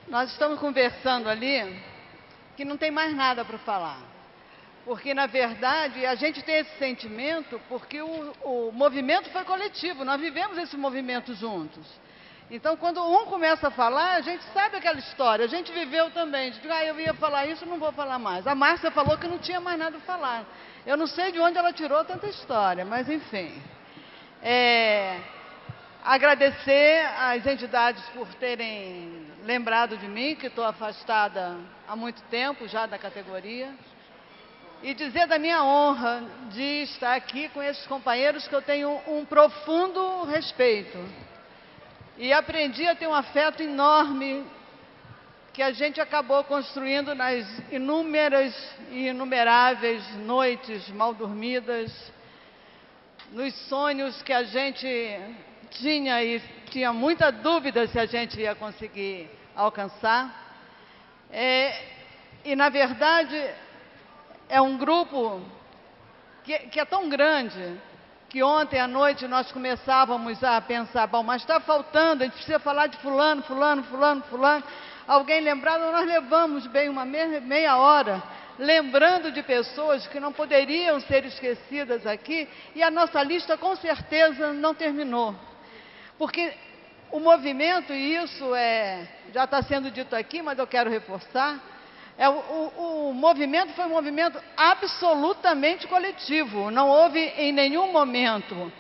Nós estamos conversando ali que não tem mais nada para falar. Porque, na verdade, a gente tem esse sentimento porque o movimento foi coletivo, nós vivemos esse movimento juntos. Então, quando um começa a falar, a gente sabe aquela história, a gente viveu também. Digo, eu ia falar isso, não vou falar mais. A Márcia falou que não tinha mais nada para falar. Eu não sei de onde ela tirou tanta história, mas enfim. Agradecer às entidades por terem lembrado de mim, que estou afastada há muito tempo já da categoria. E dizer da minha honra de estar aqui com esses companheiros que eu tenho um profundo respeito. E aprendi a ter um afeto enorme que a gente acabou construindo nas inúmeras e inumeráveis noites mal dormidas, nos sonhos que a gente tinha e tinha muita dúvida se a gente ia conseguir alcançar. E, na verdade, é um grupo que é tão grande que ontem à noite nós começávamos a pensar, bom, mas está faltando, a gente precisa falar de fulano, fulano, fulano, fulano. Alguém lembrado, nós levamos bem uma meia hora, lembrando de pessoas que não poderiam ser esquecidas aqui, e a nossa lista com certeza não terminou. Porque o movimento, e isso já está sendo dito aqui, mas eu quero reforçar, o movimento foi um movimento absolutamente coletivo. Não houve em nenhum momento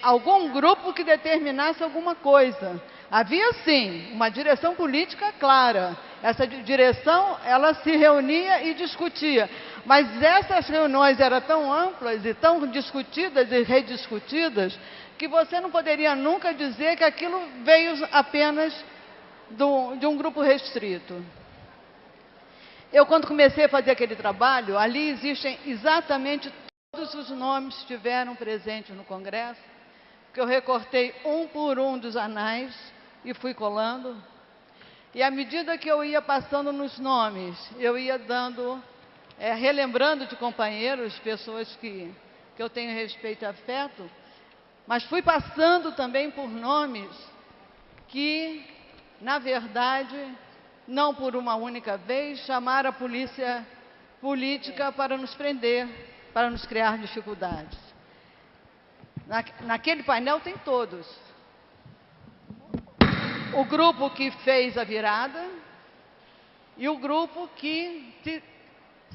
algum grupo que determinasse alguma coisa. Havia, sim, uma direção política clara. Essa direção, ela se reunia e discutia. Mas essas reuniões eram tão amplas e tão discutidas e rediscutidas que você não poderia nunca dizer que aquilo veio apenas de um grupo restrito. Eu, quando comecei a fazer aquele trabalho, ali existem exatamente todos os nomes que estiveram presentes no Congresso, que eu recortei um por um dos anais e fui colando. E à medida que eu ia passando nos nomes, eu ia relembrando de companheiros, pessoas que eu tenho respeito e afeto, mas fui passando também por nomes que, na verdade, não por uma única vez, chamaram a polícia política para nos prender, para nos criar dificuldades. Naquele painel tem todos. O grupo que fez a virada e o grupo que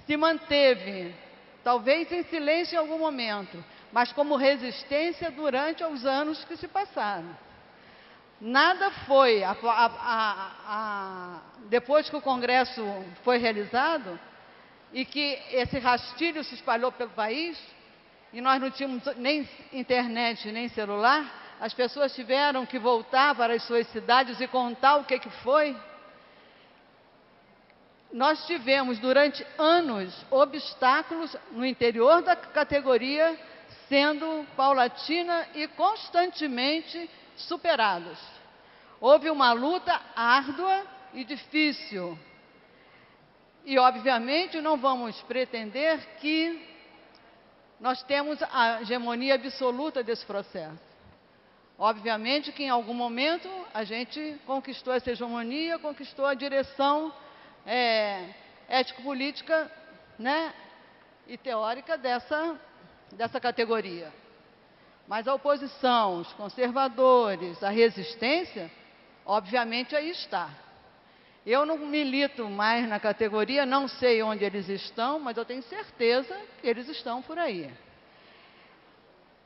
se manteve, talvez em silêncio em algum momento, mas como resistência durante os anos que se passaram. Nada foi, depois que o Congresso foi realizado e que esse rastilho se espalhou pelo país, e nós não tínhamos nem internet, nem celular, as pessoas tiveram que voltar para as suas cidades e contar o que foi. Nós tivemos, durante anos, obstáculos no interior da categoria, sendo paulatina e constantemente superados. Houve uma luta árdua e difícil. E, obviamente, não vamos pretender que nós temos a hegemonia absoluta desse processo. Obviamente que, em algum momento, a gente conquistou essa hegemonia, conquistou a direção ético-política, né, e teórica dessa categoria. Mas a oposição, os conservadores, a resistência, obviamente aí está. Eu não milito mais na categoria, não sei onde eles estão, mas eu tenho certeza que eles estão por aí.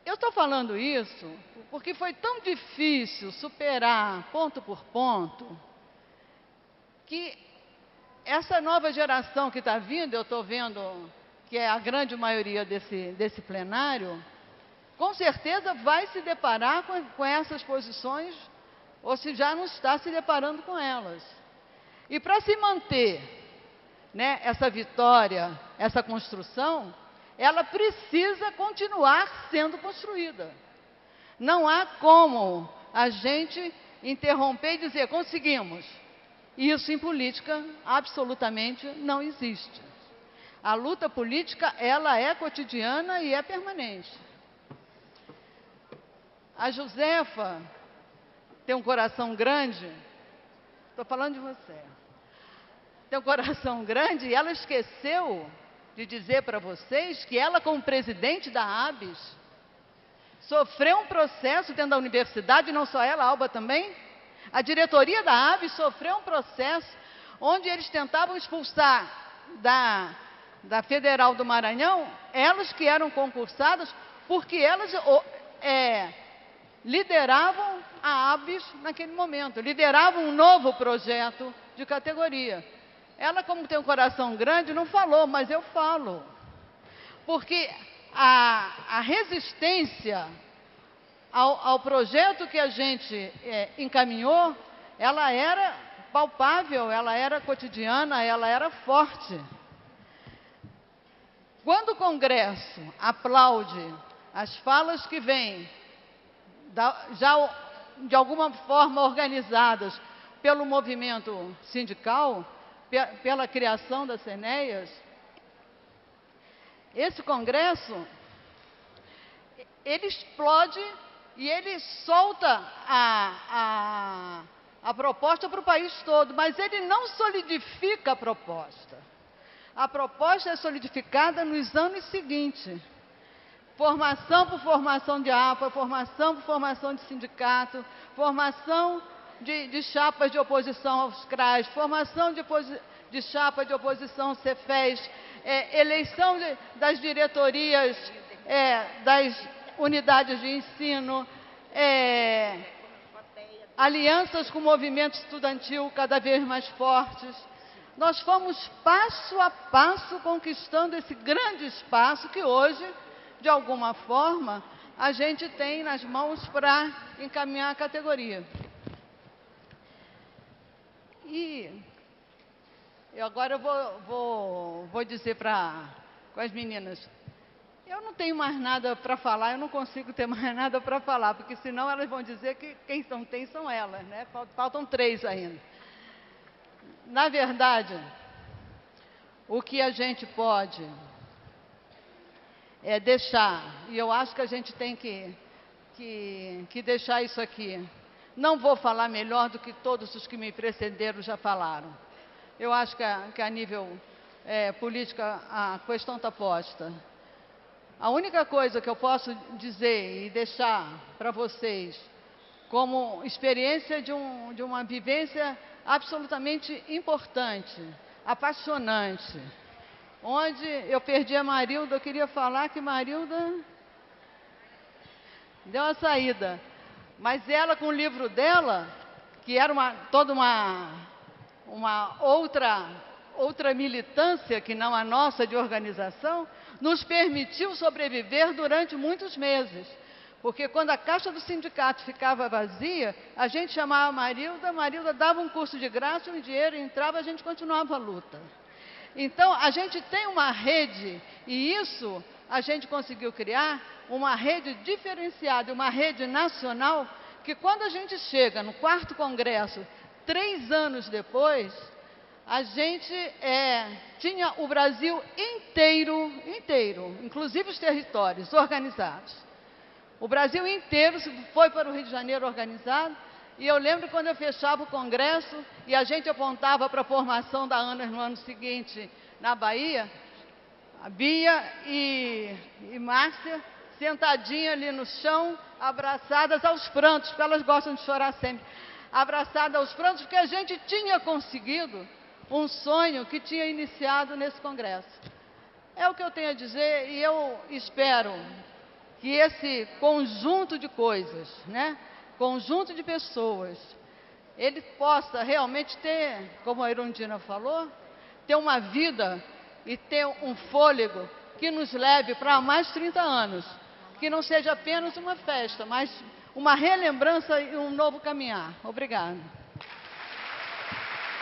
Eu estou falando isso porque foi tão difícil superar ponto por ponto, que essa nova geração que está vindo, eu estou vendo que é a grande maioria desse plenário, com certeza vai se deparar com essas posições, ou se já não está se deparando com elas. E para se manter, né, essa vitória, essa construção, ela precisa continuar sendo construída. Não há como a gente interromper e dizer, conseguimos. Isso em política absolutamente não existe. A luta política, ela é cotidiana e é permanente. A Josefa tem um coração grande Estou falando de você. Tem um coração grande e ela esqueceu de dizer para vocês que ela, como presidente da ABS, sofreu um processo dentro da universidade, não só ela, a Alba também. A diretoria da ABS sofreu um processo onde eles tentavam expulsar da Federal do Maranhão elas que eram concursadas, porque elas lideravam a ABS naquele momento, lideravam um novo projeto de categoria. Ela, como tem um coração grande, não falou, mas eu falo. Porque a resistência ao projeto que a gente encaminhou, ela era palpável, ela era cotidiana, ela era forte. Quando o Congresso aplaude as falas que vêm, já de alguma forma organizadas pelo movimento sindical, pela criação das CNEAs, esse Congresso, ele explode e ele solta a proposta para o país todo, mas ele não solidifica a proposta. A proposta é solidificada nos anos seguintes. Formação por formação de APA, formação por formação de sindicato, formação de chapas de oposição aos CRAs, formação de chapa de oposição ao CEFES, eleição das diretorias das unidades de ensino, alianças com o movimento estudantil cada vez mais fortes. Nós fomos passo a passo conquistando esse grande espaço que hoje, de alguma forma, a gente tem nas mãos para encaminhar a categoria. E agora eu vou dizer com as meninas, eu não tenho mais nada para falar, eu não consigo ter mais nada para falar, porque senão elas vão dizer que quem não tem são elas, né? Faltam 3 ainda. Na verdade, o que a gente pode deixar, e eu acho que a gente tem que deixar isso aqui. Não vou falar melhor do que todos os que me precederam já falaram. Eu acho que a nível política a questão está posta. A única coisa que eu posso dizer e deixar para vocês, como experiência de uma vivência absolutamente importante, apaixonante, onde eu perdi a Marilda, eu queria falar que Marilda deu uma saída. Mas ela, com o livro dela, que era toda uma outra militância, que não a nossa de organização, nos permitiu sobreviver durante muitos meses. Porque quando a caixa do sindicato ficava vazia, a gente chamava a Marilda dava um curso de graça, o dinheiro entrava, a gente continuava a luta. Então, a gente tem uma rede, e isso a gente conseguiu criar, uma rede diferenciada, uma rede nacional, que quando a gente chega no 4º Congresso, 3 anos depois, a gente tinha o Brasil inteiro, inclusive os territórios organizados. O Brasil inteiro foi para o Rio de Janeiro organizado, e eu lembro quando eu fechava o Congresso e a gente apontava para a formação da ANAS no ano seguinte na Bahia, a Bia e Márcia, sentadinha ali no chão, abraçadas aos prantos, porque elas gostam de chorar sempre, abraçadas aos prantos, porque a gente tinha conseguido um sonho que tinha iniciado nesse Congresso. É o que eu tenho a dizer, e eu espero que esse conjunto de coisas, né, conjunto de pessoas, ele possa realmente ter, como a Irundina falou, ter uma vida e ter um fôlego que nos leve para mais 30 anos. Que não seja apenas uma festa, mas uma relembrança e um novo caminhar. Obrigada.